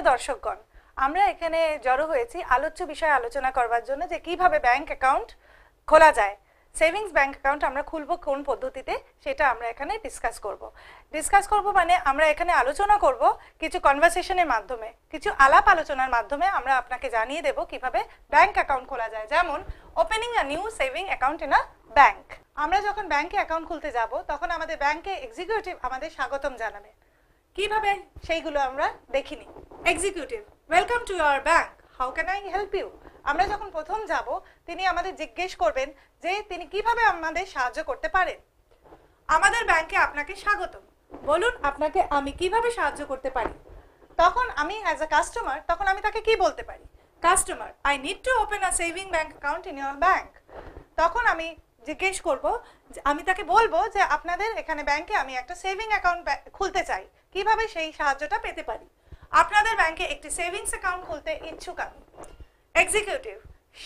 দর্শকগণ, আমরা এখানে জড়ো হয়েছি আলোচ্য বিষয় আলোচনা করবার জন্য যে কিভাবে ব্যাংক অ্যাকাউন্ট খোলা যায়। সেভিংস ব্যাংক অ্যাকাউন্ট আমরা খুলব কোন পদ্ধতিতে সেটা আমরা এখানে ডিসকাস করব মানে আমরা এখানে আলোচনা করব কিছু কনভারসেশনের মাধ্যমে, কিছু আলাপ আলোচনার মাধ্যমে আমরা আপনাকে জানিয়ে দেব কিভাবে ব্যাংক অ্যাকাউন্ট খোলা যায়। যেমন opening a new saving account in a bank. আমরা যখন ব্যাংকে অ্যাকাউন্ট খুলতে যাব তখন আমাদের ব্যাংকে এক্সিকিউটিভ আমাদের স্বাগতম জানাবে। কিভাবে সেইগুলো আমরা দেখিনি। Executive, welcome to your bank, how can I help you. আমরা যখন প্রথম যাব তিনি আমাদের জিজ্ঞেস করবেন যে তিনি কিভাবে আমাদের সাহায্য করতে পারেন। আমাদের ব্যাংকে আপনাকে স্বাগতম, বলুন আপনাকে আমি কিভাবে সাহায্য করতে পারি। তখন আমি অ্যাজ আ কাস্টমার তখন আমি তাকে কি বলতে পারি, customer I need to open a saving bank account in your bank. তখন আমি জিজ্ঞেস করব, আমি তাকে বলবো যে আপনাদের এখানে ব্যাংকে আমি একটা সেভিং অ্যাকাউন্ট খুলতে চাই, কিভাবে সেই সাহায্যটা পেতে পারি। আপনাদের ব্যাংকে একটি সেভিংস অ্যাকাউন্ট খুলতে ইচ্ছুক আমি। Executive,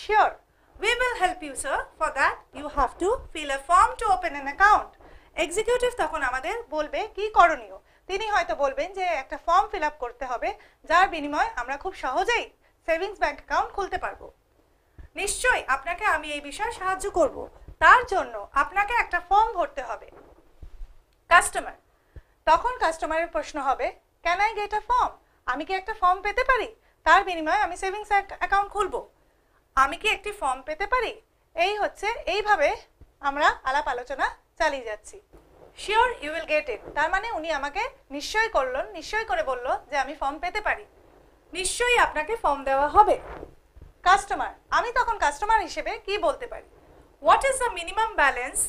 sure, we will help you sir, for that you have to fill a form to open an account. Executive তখন আমাদের বলবে কি করণীয়। তিনি হয়তো বলবেন যে একটা ফর্ম ফিল আপ করতে হবে, যার বিনিময়ে আমরা খুব সহজেই সেভিংস ব্যাংক অ্যাকাউন্ট খুলতে পারবো। নিশ্চয়ই আপনাকে আমি এই বিষয়ে সাহায্য করব, তার জন্য আপনাকে একটা ফর্ম ভরতে হবে। কাস্টমার, তখন কাস্টমারের প্রশ্ন হবে can I get a form, আমি কি একটা ফর্ম পেতে পারি, তার বিনিময়ে আমি সেভিংস অ্যাকাউন্ট খুলবো, আমি কি একটি ফর্ম পেতে পারি। এই হচ্ছে, এইভাবে আমরা আলাপ আলোচনা চালিয়ে যাচ্ছি। Sure you will get it, তার মানে উনি আমাকে নিশ্চয় করে বলল যে আমি ফর্ম পেতে পারি, নিশ্চয়ই আপনাকে ফর্ম দেওয়া হবে। কাস্টমার, আমি তখন কাস্টমার হিসেবে কি বলতে পারি, what is the minimum balance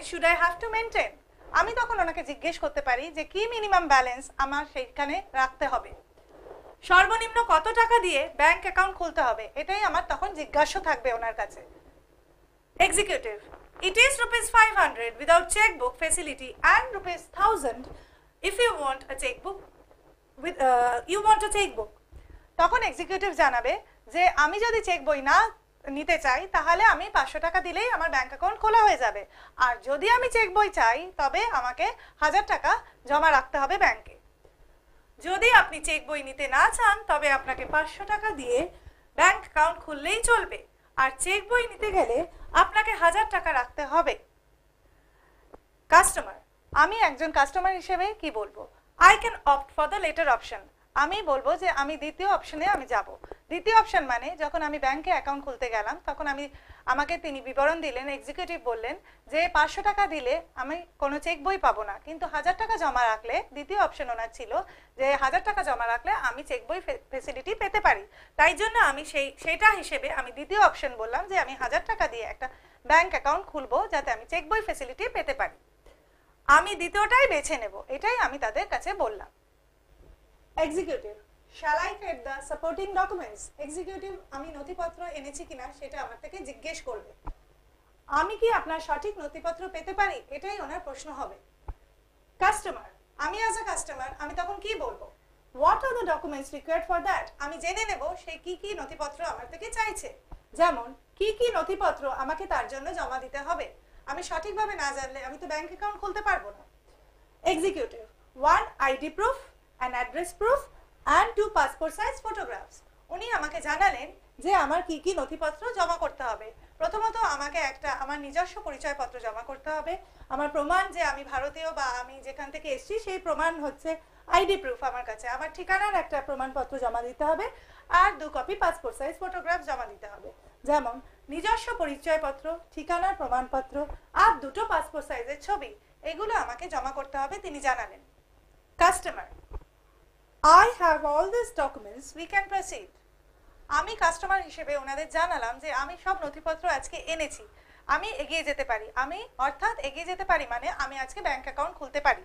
should I have to maintain? আমি তখন ওনাকে জিজ্ঞেস করতে পারি যে কি মিনিমাম ব্যালেন্স আমার সেইখানে রাখতে হবে, সর্বনিম্ন কত টাকা দিয়ে ব্যাংক অ্যাকাউন্ট খুলতে হবে, এটাই আমার তখন জিজ্ঞাসা থাকবে ওনার কাছে। Executive, it is ₹500 without checkbook facility and ₹1000 if you want a checkbook তখন এক্সিকিউটিভ জানাবে যে আমি যদি চেক বই না নিতে চাই তাহলে আমি 500 টাকা দিলেই আমার ব্যাংক অ্যাকাউন্ট খোলা হয়ে যাবে, আর যদি আমি চেক বই চাই তবে আমাকে 1000 টাকা জমা রাখতে হবে ব্যাংকে। যদি আপনি চেক বই নিতে না চান তবে আপনাকে 500 টাকা দিয়ে ব্যাংক অ্যাকাউন্ট খুললেই চলবে, আর চেক বই নিতে গেলে আপনাকে 1000 টাকা রাখতে হবে। কাস্টমার, আমি একজন কাস্টমার হিসেবে কি বলবো, I can opt for the letter option, আমি বলবো যে আমি দ্বিতীয় অপশনে আমি যাব। দ্বিতীয় অপশন মানে যখন আমি ব্যাংকে অ্যাকাউন্ট খুলতে গেলাম তখন আমাকে তিনি বিবরণ দিলেন, এক্সিকিউটিভ বললেন যে 500 টাকা দিলে আমি কোনো চেক বই পাবো না, কিন্তু 1000 টাকা জমা রাখলে, দ্বিতীয় অপশন ওনার ছিল যে 1000 টাকা জমা রাখলে আমি চেক বই ফেসিলিটি পেতে পারি। তাই জন্য আমি সেটা হিসেবে আমি দ্বিতীয় অপশন বললাম যে আমি 1000 টাকা দিয়ে একটা ব্যাংক অ্যাকাউন্ট খুলবো যাতে আমি চেক বই ফেসিলিটি পেতে পারি। আমি দ্বিতীয়টাই বেছে নেব, এটাই আমি তাদের কাছে বললাম। Executive, shall I get the supporting documents? Executive, আমি নথিপত্র এনেছি কিনা সেটা আমার থেকে জিজ্ঞেস করবে। আমি কি আপনার সঠিক নথিপত্র পেতে পারি, এটাই ওনার প্রশ্ন হবে। কাস্টমার, আমি অ্যাজ আ কাস্টমার আমি তখন কি বলবো, what are the documents required for that, আমি জেনে নেব সে কি নথিপত্র আমার থেকে চাইছে। যেমন কি নথিপত্র আমাকে তার জন্য জমা দিতে হবে, আমি সঠিকভাবে না জানলে আমি তো ব্যাংক অ্যাকাউন্ট খুলতে পারবো না। Executive, 1 ID proof, an address proof and 2 passport size photographs. উনি আমাকে জানালেন যে আমার কি নথিপত্র জমা করতে হবে। প্রথমত আমাকে একটা আমার নিজস্ব পরিচয়পত্র জমা করতে হবে, আমার প্রমাণ যে আমি ভারতীয় বা আমি যেখান থেকে এসেছি সেই প্রমাণ হচ্ছে আইডি প্রুফ আমার কাছে, আমার ঠিকানার একটা প্রমাণপত্র জমা দিতে হবে, আর 2 কপি পাসপোর্ট সাইজ ফটোগ্রাফ জমা দিতে হবে। যেমন নিজস্ব পরিচয়পত্র, ঠিকানার প্রমাণপত্র আর 2টো পাসপোর্ট সাইজের ছবি, এগুলো আমাকে জমা করতে হবে, তিনি জানালেন। Customer, I have all these documents, we can proceed. আমি কাস্টমার হিসেবে ওনাদের জানালাম যে আমি সব নথিপত্র আজকে এনেছি, আমি এগিয়ে যেতে পারি। আমি অর্থাৎ এগিয়ে যেতে পারি মানে আমি আজকে ব্যাংক অ্যাকাউন্ট খুলতে পারি,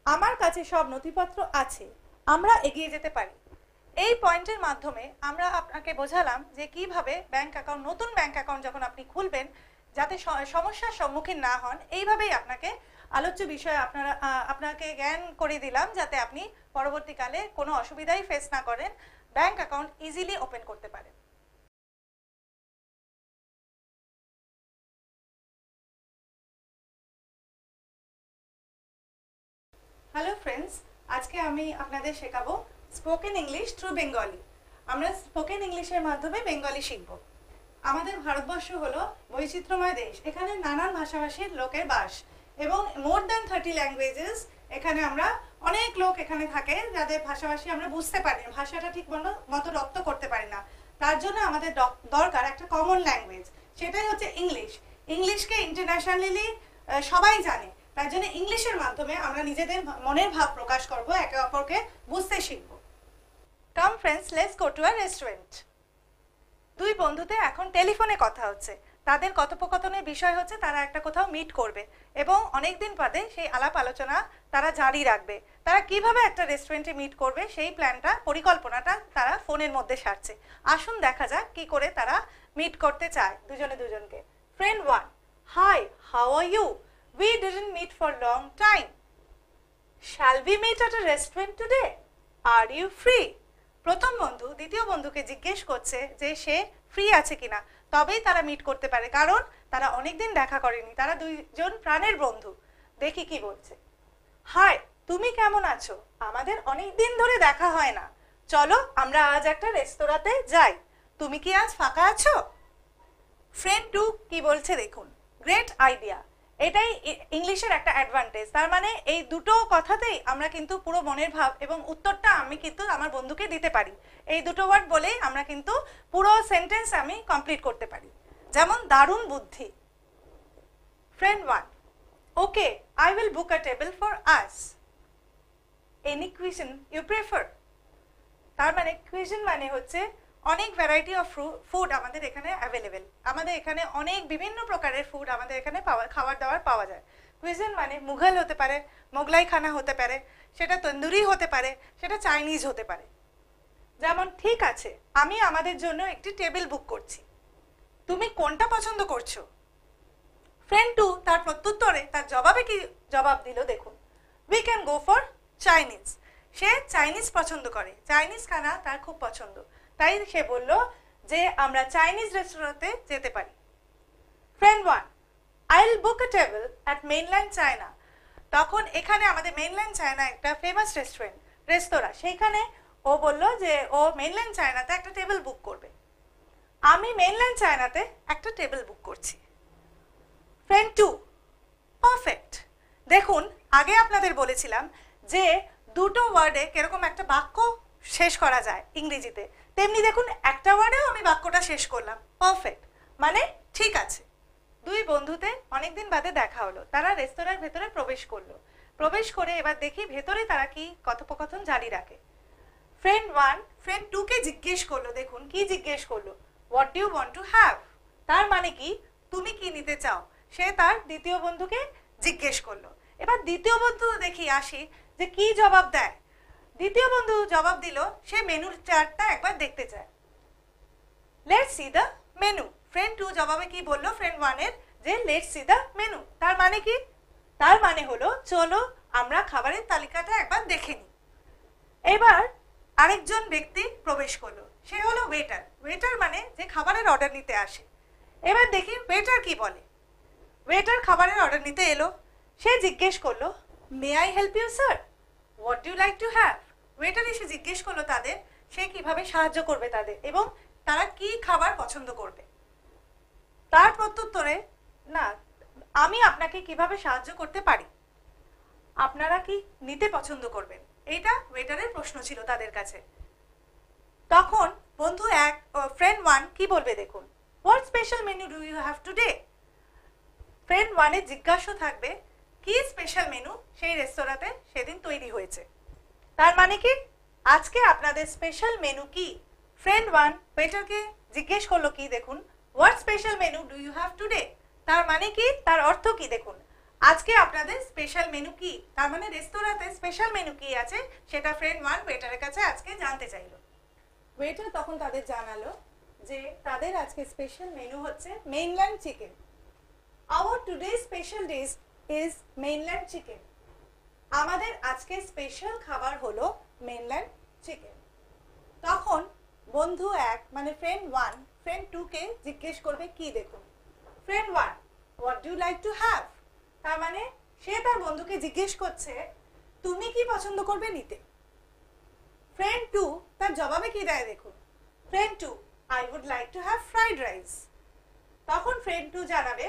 আমার কাছে সব নথিপত্র আছে, আমরা এগিয়ে যেতে পারি। এই পয়েন্টের মাধ্যমে আমরা আপনাকে বোঝালাম যে কিভাবে ব্যাংক অ্যাকাউন্ট, নতুন ব্যাংক অ্যাকাউন্ট যখন আপনি খুলবেন যাতে সমস্যার সম্মুখীন না হন, এইভাবেই আপনাকে আলোচ্য বিষয়ে আপনাকে জ্ঞান করে দিলাম যাতে আপনি পরবর্তীকালে কোনো অসুবিধাই ফেস না করেন, ব্যাংক অ্যাকাউন্ট ইজিলি ওপেন করতে পারেন। হ্যালো ফ্রেন্ডস, আজকে আমি আপনাদের শেখাবো স্পোকেন ইংলিশ থ্রু বেঙ্গলি। আমরা স্পোকেন ইংলিশের মাধ্যমে বেঙ্গলি শিখব। আমাদের ভারতবর্ষ হলো বৈচিত্র্যময় দেশ। এখানে নানান ভাষাভাষীর লোকের বাস এবং মোর দ্যান 30 ল্যাঙ্গুয়েজেস। এখানে আমরা অনেক লোক এখানে থাকে যাদের ভাষাভাষী আমরা বুঝতে পারি না, ভাষাটা ঠিক মতো রপ্ত করতে পারি না। তার জন্য আমাদের দরকার একটা কমন ল্যাঙ্গুয়েজ, সেটাই হচ্ছে ইংলিশ। ইংলিশকে ইন্টারন্যাশনালি সবাই জানে, তার জন্য ইংলিশের মাধ্যমে আমরা নিজেদের মনের ভাব প্রকাশ করব, একে অপরকে বুঝতে শিখব। Come friends, let's go to a restaurant. দুই বন্ধুতে এখন টেলিফোনে কথা হচ্ছে। তাদের কথোপকথনের বিষয় হচ্ছে তারা একটা কোথাও মিট করবে এবং অনেকদিন বাদে সেই আলাপ আলোচনা তারা জারি রাখবে। তারা কিভাবে একটা রেস্টুরেন্টে মিট করবে সেই প্ল্যানটা, পরিকল্পনাটা তারা ফোনের মধ্যে সারছে। আসুন দেখা যাক কি করে তারা মিট করতে চায় দুজনে দুজনকে। Friend 1, hi, how are you? We didn't meet for long time. Shall we meet at a restaurant today? Are you free? প্রথম বন্ধু দ্বিতীয় বন্ধুকে জিজ্ঞেস করছে যে সে ফ্রি আছে কিনা, তবেই তারা মিট করতে পারে, কারণ তারা অনেকদিন দেখা করেনি। তারা দুইজন প্রাণের বন্ধু। দেখি কি বলছে। হাই, তুমি কেমন আছো? আমাদের অনেকদিন ধরে দেখা হয় না। চলো আমরা আজ একটা রেস্তোরাঁতে যাই। তুমি কি আজ ফাঁকা আছো? ফ্রেন্ড 2 কি বলছে দেখুন। Great idea. এটাই ইংলিশের একটা অ্যাডভান্টেজ। তার মানে এই দুটো কথাতেই আমরা কিন্তু পুরো মনের ভাব এবং উত্তরটা আমি কিন্তু আমার বন্ধুকে দিতে পারি। এই দুটো ওয়ার্ড বলেই আমরা কিন্তু পুরো সেন্টেন্স আমি কমপ্লিট করতে পারি। যেমন দারুণ বুদ্ধি। Friend 1, okay, I will book a table for us. Any cuisine you prefer? তার মানে কুইজিন মানে হচ্ছে অনেক ভ্যারাইটি অফ ফুড আমাদের এখানে অ্যাভেলেবেল। আমাদের এখানে অনেক বিভিন্ন প্রকারের ফুড আমাদের এখানে খাবার দাবার পাওয়া যায়। কুইজিন মানে মুঘল হতে পারে, মোগলাই খানা হতে পারে, সেটা তন্দুরি হতে পারে, সেটা চাইনিজ হতে পারে। যেমন ঠিক আছে, আমি আমাদের জন্য একটি টেবিল বুক করছি। তুমি কোনটা পছন্দ করছো? ফ্রেন্ড 2 তার প্রত্যুত্তরে তার জবাবে কি জবাব দিল দেখুন। We can go for Chinese. Say Chinese পছন্দ করে, চাইনিজ খানা তার খুব পছন্দ, তাই সে বলল যে আমরা চাইনিজ রেস্টুরেন্টে যেতে পারি। Friend 1, I will book a table at mainland China. তখন এখানে আমাদের মেইনল্যান্ড চায়না একটা ফেমাস রেস্তোরাঁ, সেইখানে ও বলল যে ও মেইনল্যান্ড চায়নাতে একটা টেবিল বুক করবে। আমি মেইনল্যান্ড চায়নাতে একটা টেবিল বুক করছি। Friend 2, perfect. দেখুন, আগে আপনাদের বলেছিলাম যে দুটো ওয়ার্ডে কিরকম একটা বাক্য শেষ করা যায় ইংরেজিতে, তেমনি দেখুন একটা ওয়ার্ডেও আমি বাক্যটা শেষ করলাম, পারফেক্ট, মানে ঠিক আছে। দুই বন্ধুতে অনেকদিন বাদে দেখা হলো। তারা রেস্তোরাঁর ভেতরে প্রবেশ করলো। প্রবেশ করে এবার দেখি ভেতরে তারা কি কথোপকথন জারি রাখে। ফ্রেন্ড 1 ফ্রেন্ড 2 কে জিজ্ঞেস করলো, দেখুন কি জিজ্ঞেস করলো, what do you want to have? তার মানে কি তুমি কি নিতে চাও, সে তার দ্বিতীয় বন্ধুকে জিজ্ঞেস করলো। এবার দ্বিতীয় বন্ধু দেখি আসি যে কি জবাব দেয়। দ্বিতীয় বন্ধু জবাব দিল সে মেনুর চার্টটা একবার দেখতে চায়। Let's see the menu. Friend 2 জবাবে কি বললো ফ্রেন্ড 1 এর, যে লেটস সি দ্য মেনু। তার মানে কি? তার মানে হলো চলো আমরা খাবারের তালিকাটা একবার দেখে নিই। এবার আরেকজন ব্যক্তি প্রবেশ করলো, সে হলো ওয়েটার। ওয়েটার মানে যে খাবারের অর্ডার নিতে আসে। এবার দেখি ওয়েটার কি বলে। ওয়েটার খাবারের অর্ডার নিতে এলো। সে জিজ্ঞেস করলো, may I help you sir? What do you like to have? Waiter এসে জিজ্ঞেস করলো তাদের সে কিভাবে সাহায্য করবে তাদের এবং তারা কি খাবার পছন্দ করবে। তার প্রত্যুত্তরে, না, আমি আপনাকে কিভাবে সাহায্য করতে পারি, আপনারা কি নিতে পছন্দ করবেন, এইটা ওয়েটারের প্রশ্ন ছিল তাদের কাছে। তখন বন্ধু ফ্রেন্ড 1 কি বলবে দেখুন। What special menu do you have today? Friend 1 এর জিজ্ঞাসা থাকবে কি স্পেশাল মেনু সেই রেস্তোরাঁতে সেদিন তৈরি হয়েছে। তার মানে কি আজকে আপনাদের স্পেশাল মেনু কি? ফ্রেন্ড 1 ওয়েটারকে জিজ্ঞেস করলো কি দেখুন, what special menu do you have today? তার মানে কি, তার অর্থ কি দেখুন, আজকে আপনাদের স্পেশাল মেনু কি। তার মানে রেস্তোরাঁতে স্পেশাল মেনু কি আছে সেটা ফ্রেন্ড 1 ওয়েটারের কাছে আজকে জানতে চাইলো। ওয়েটার তখন তাদের জানালো যে তাদের আজকে স্পেশাল মেনু হচ্ছে mainland chicken. Hour today special dish is mainland chicken. আমাদের আজকে স্পেশাল খাবার হলো মেইনল্যান্ড চিকেন। তখন বন্ধু 1 মানে ফ্রেন্ড 1 ফ্রেন্ড 2 কে জিজ্ঞেস করবে কি দেখুন। Friend 1, what do you like to have? তার মানে সে তার বন্ধুকে জিজ্ঞেস করছে তুমি কি পছন্দ করবে নিতে? ফ্রেন্ড 2 তার জবাবে কি দেয় দেখুন। Friend 2, I would like to have fried rice. তখন ফ্রেন্ড 2 জানাবে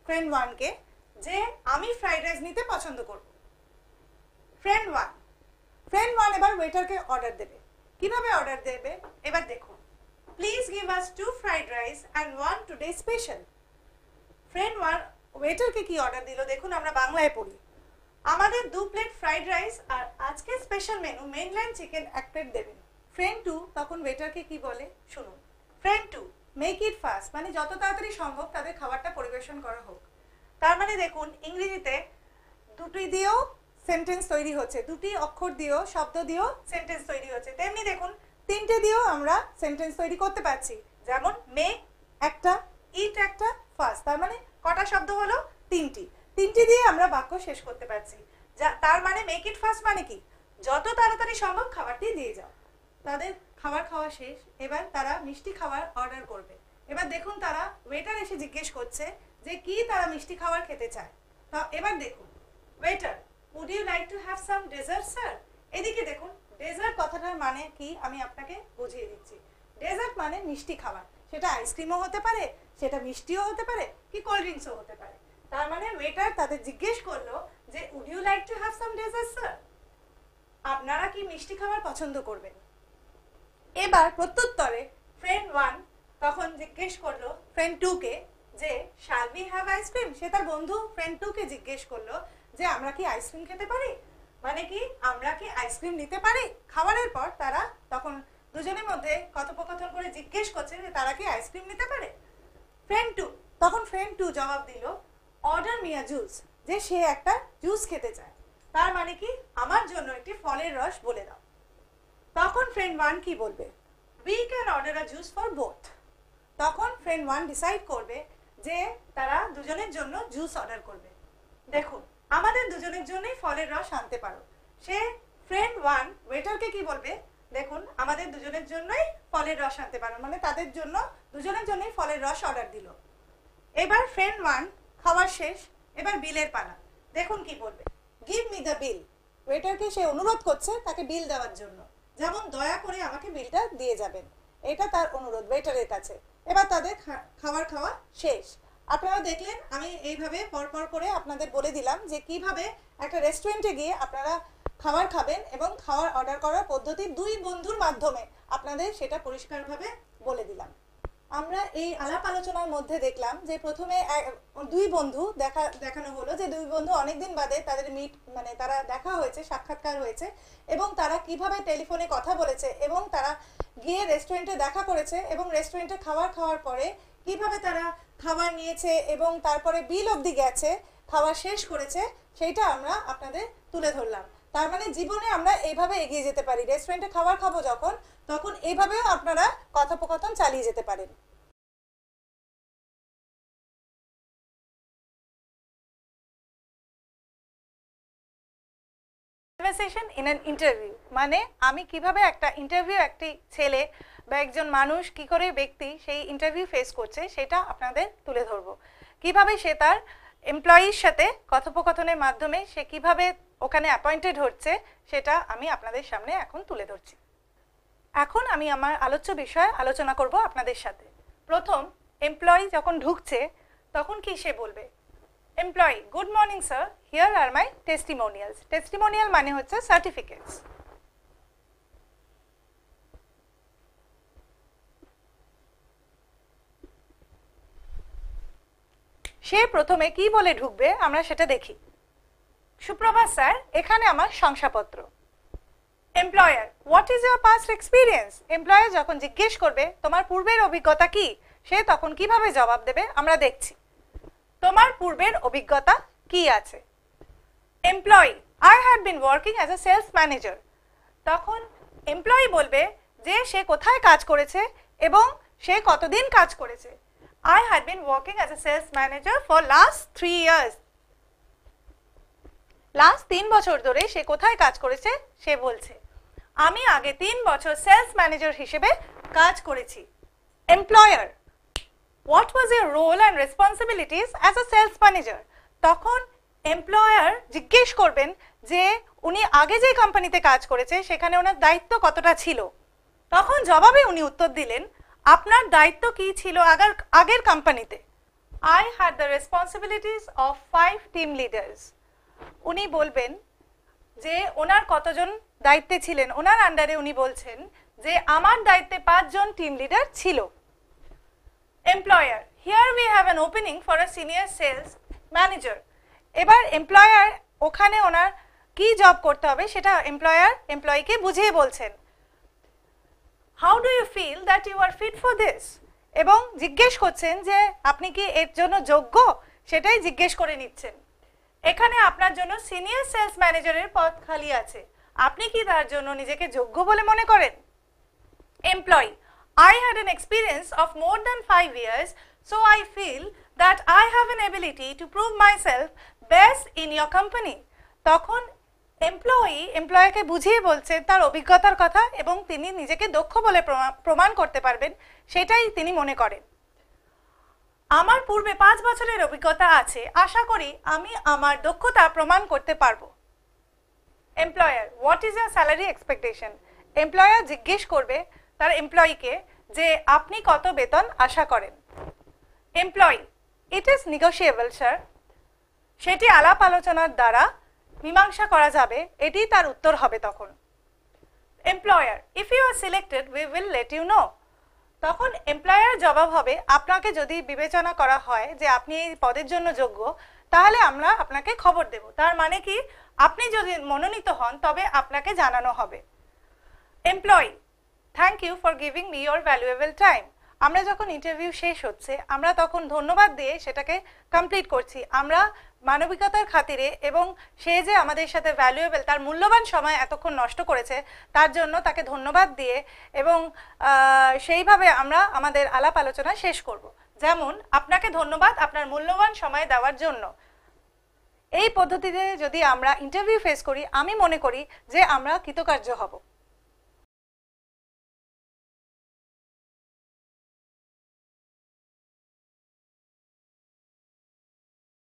ফ্রেন্ড 1 কে যে আমি ফ্রাইড রাইস নিতে পছন্দ করব। ফ্রেন্ড 1 এবার ওয়েটারকে অর্ডার দেবে। কিভাবে অর্ডার দেবে এবার দেখুন। Please give us 2 fried rice and 1 today special. Friend 1 ওয়েটারকে কি অর্ডার দিল দেখুন, আমরা বাংলায় পড়ি। আমাদের 2 প্লেট ফ্রাইড রাইস আর আজকে special menu mainland chicken 1 plate দেবেন। ফ্রেন্ড 2 তখন ওয়েটারকে কি বলে শুনুন। ফ্রেন্ড 2, মেক ইট ফাস্ট, মানে যত তাড়াতাড়ি সম্ভব তাদের খাবারটা পরিবেশন করা হোক। তার মানে দেখুন ইংরেজিতে দুটি দিয়েও সেন্টেন্স তৈরি হচ্ছে, দুটি অক্ষর দিয়েও শব্দ দিয়েও সেন্টেন্স তৈরি হচ্ছে। তেমনি দেখুন তিনটে দিয়েও আমরা সেন্টেন্স তৈরি করতে পারছি, যেমন মেক একটা, ইট একটা, ফাস্ট। তার মানে কটা শব্দ হলো? তিনটি দিয়ে আমরা বাক্য শেষ করতে পারছি। তার মানে মেক ইট ফাস্ট মানে কি, যত তাড়াতাড়ি সম্ভব খাবারটি দিয়ে যাও। তাদের খাবার খাওয়া শেষ, এবার তারা মিষ্টি খাবার অর্ডার করবে। এবার দেখুন তারা ওয়েটার এসে জিজ্ঞেস করছে যে কি তারা মিষ্টি খাবার খেতে চায়। তো এবার দেখুন waiter, would you like to have some dessert sir? এদিকে দেখুন ডেজার্ট কথাটার মানে কি আমি আপনাকে বুঝিয়ে দিচ্ছি। ডেজার্ট মানে মিষ্টি খাবার, সেটা আইসক্রিমও হতে পারে, সেটা মিষ্টিও হতে পারে, কি কোল্ড ড্রিঙ্কসও হতে পারে। তার মানে ওয়েটার তাদের জিজ্ঞেস করলো যে would you like to have some dessert sir? আপনারা কি মিষ্টি খাবার পছন্দ করবেন? এবার প্রত্যুত্তরে ফ্রেন্ড 1 তখন জিজ্ঞেস করলো ফ্রেন্ড 2 কে যে shall we have ice cream? সে তার বন্ধু ফ্রেন্ড 2 কে জিজ্ঞেস করলো যে আমরা কি আইসক্রিম খেতে পারি, মানে কি আমরা কি আইসক্রিম নিতে পারি। খাবারের পর তারা তখন দুজনের মধ্যে কথোপকথন করে জিজ্ঞেস করছে যে তারা কি আইসক্রিম নিতে পারে। ফ্রেন্ড 2 তখন ফ্রেন্ড 2 জবাব দিল অর্ডার মি আ জুস, যে সে একটা জুস খেতে চায়। তার মানে কি আমার জন্য একটি ফলের রস বলে দাও। তখন ফ্রেন্ড 1 কি বলবে? We can order a juice for both. তখন ফ্রেন্ড 1 ডিসাইড করবে যে তারা দুজনের জন্য জুস অর্ডার করবে। দেখুন আমাদের দুজনের জন্যই ফলের রস আনতে পারো। সে ফ্রেন্ড 1 ওয়েটারকে কি বলবে? দেখুন আমাদের দুজনের জন্যই ফলের রস আনতে পারো, মানে তাদের জন্য দুজনের জন্যই ফলের রস অর্ডার দিল। এবার ফ্রেন্ড 1 খাবার শেষ, এবার বিলের পালা। দেখুন কি বলবে? Give me the bill. ওয়েটারকে সে অনুরোধ করছে তাকে বিল দেওয়ার জন্য, যেমন দয়া করে আমাকে বিলটা দিয়ে যাবেন, এটা তার অনুরোধ ওয়েটারের কাছে। এবার তাদের খাবার খাওয়া শেষ। আপনারা দেখলেন আমি এইভাবে পরপর করে আপনাদের বলে দিলাম যে কিভাবে একটা রেস্টুরেন্টে গিয়ে আপনারা খাবার খাবেন এবং খাবার অর্ডার করার পদ্ধতি দুই বন্ধুর মাধ্যমে আপনাদের সেটা পরিষ্কারভাবে বলে দিলাম। আমরা এই আলাপ আলোচনার মধ্যে দেখলাম যে প্রথমে দুই বন্ধু দেখানো হলো যে দুই বন্ধু অনেকদিন বাদে তাদের মানে তারা দেখা হয়েছে, সাক্ষাৎকার হয়েছে এবং তারা কিভাবে টেলিফোনে কথা বলেছে এবং তারা গিয়ে রেস্টুরেন্টে দেখা করেছে এবং রেস্টুরেন্টে খাবার খাওয়ার পরে কিভাবে তারা খাবার নিয়েছে এবং তারপরে বিল অবধি গেছে, খাবার শেষ করেছে, সেইটা আমরা আপনাদের তুলে ধরলাম। তার মানে জীবনে আমরা এইভাবে এগিয়ে যেতে পারি। রেস্টুরেন্টে খাবার খাবো যখন, তখন এইভাবেও আপনারা কথোপকথন চালিয়ে যেতে পারেন। কনভারসেশন ইন অ্যান ইন্টারভিউ মানে আমি কিভাবে একটা ইন্টারভিউ একটি ছেলে বা একজন মানুষ কি করে ব্যক্তি সেই ইন্টারভিউ ফেস করছে সেটা আপনাদের তুলে ধরবো। কিভাবে সে তার এমপ্লয়ির সাথে কথোপকথনের মাধ্যমে সে কিভাবে ওখানে অ্যাপয়েন্টেড হচ্ছে সেটা আমি আপনাদের সামনে এখন তুলে ধরছি। এখন আমি আমার আলোচ্য বিষয় আলোচনা করব আপনাদের সাথে। প্রথম, এমপ্লয়ি যখন ঢুকছে তখন কি সে বলবে? Employee, good morning sir, here are my testimonials. Testimonial মানে হচ্ছে সার্টিফিকেটস। সে প্রথমে কি বলে ঢুকবে আমরা সেটা দেখি। সুপ্রভাত স্যার, এখানে আমার শংসাপত্র। Employer, what is your past experience? Employer যখন জিজ্ঞেস করবে তোমার পূর্বের অভিজ্ঞতা কি, সে তখন কিভাবে জবাব দেবে আমরা দেখছি। তোমার পূর্বের অভিজ্ঞতা কি আছে? Employee, I have been working as a sales manager. তখন এমপ্লয়ি বলবে যে সে কোথায় কাজ করেছে এবং সে কতদিন কাজ করেছে। I had been working as a sales manager for last 3 years. Last 3 বছর ধরে সে কোথায় কাজ করেছে সে বলছে। আমি আগে 3 বছর সেলস ম্যানেজার হিসেবে কাজ করেছি। Employer, what was your role and responsibilities as a sales manager? তখন এমপ্লয়ার জিজ্ঞেস করবেন যে উনি আগে যে কোম্পানিতে কাজ করেছে সেখানে ওনার দায়িত্ব কতটা ছিল। তখন জবাবে উনি উত্তর দিলেন, আপনার দায়িত্ব কি ছিল আগের কোম্পানিতে? I had the responsibilities of 5 team leaders. উনি বলবেন যে ওনার কতজন দায়িত্বে ছিলেন, ওনার আন্ডারে উনি বলছেন যে আমার দায়িত্বে 5 জন টিম লিডার ছিল। Employer, here we have an opening for a senior sales manager. এবার এমপ্লয়ার ওখানে ওনার কি জব করতে হবে সেটা এমপ্লয়ার এমপ্লয়িকে বুঝিয়ে বলছেন। How do you feel that you are fit for this? এবং জিজ্ঞেস করছেন যে আপনি কি এর জন্য যোগ্য, সেটাই জিজ্ঞেস করে নিচ্ছেন। এখানে আপনার জন্য সিনিয়র সেলস ম্যানেজারের পদ খালি আছে, আপনি কি তার জন্য নিজেকে যোগ্য বলে মনে করেন? Employee, I had an experience of more than 5 years, so I feel that I have an ability to prove myself best in your company. তখন এমপ্লয়িকে বুঝিয়ে বলছেন তার অভিজ্ঞতার কথা এবং তিনি নিজেকে দক্ষ বলে প্রমাণ করতে পারবেন, সেটাই তিনি মনে করেন। আমার পূর্বে 5 বছরের অভিজ্ঞতা আছে, আশা করি আমি আমার দক্ষতা প্রমাণ করতে পারবো। Employer, what is year salary expectation? Employer জিজ্ঞেস করবে তার এমপ্লয়িকে যে আপনি কত বেতন আশা করেন। Employee, it is negotiable sir. সেটি আলাপ আলোচনার দ্বারা মীমাংসা করা যাবে, এটি তার উত্তর হবে তখন। Employer, if you are selected we will let you know. তখন এমপ্লয়ার জবাব হবে, আপনাকে যদি বিবেচনা করা হয় যে আপনি এই পদের জন্য যোগ্য, তাহলে আমরা আপনাকে খবর দেব। তার মানে কি, আপনি যদি মনোনীত হন তবে আপনাকে জানানো হবে। Employee, thank you for giving me your valuable time. আমরা যখন ইন্টারভিউ শেষ হচ্ছে আমরা তখন ধন্যবাদ দিয়ে সেটাকে কমপ্লিট করছি। আমরা মানবিকতার খাতিরে এবং সে যে আমাদের সাথে ভ্যালুয়েবল, তার মূল্যবান সময় এতক্ষণ নষ্ট করেছে তার জন্য তাকে ধন্যবাদ দিয়ে এবং সেইভাবে আমরা আমাদের আলাপ আলোচনা শেষ করব। যেমন, আপনাকে ধন্যবাদ আপনার মূল্যবান সময় দেওয়ার জন্য। এই পদ্ধতিতে যদি আমরা ইন্টারভিউ ফেস করি আমি মনে করি যে আমরা কৃতকার্য হব।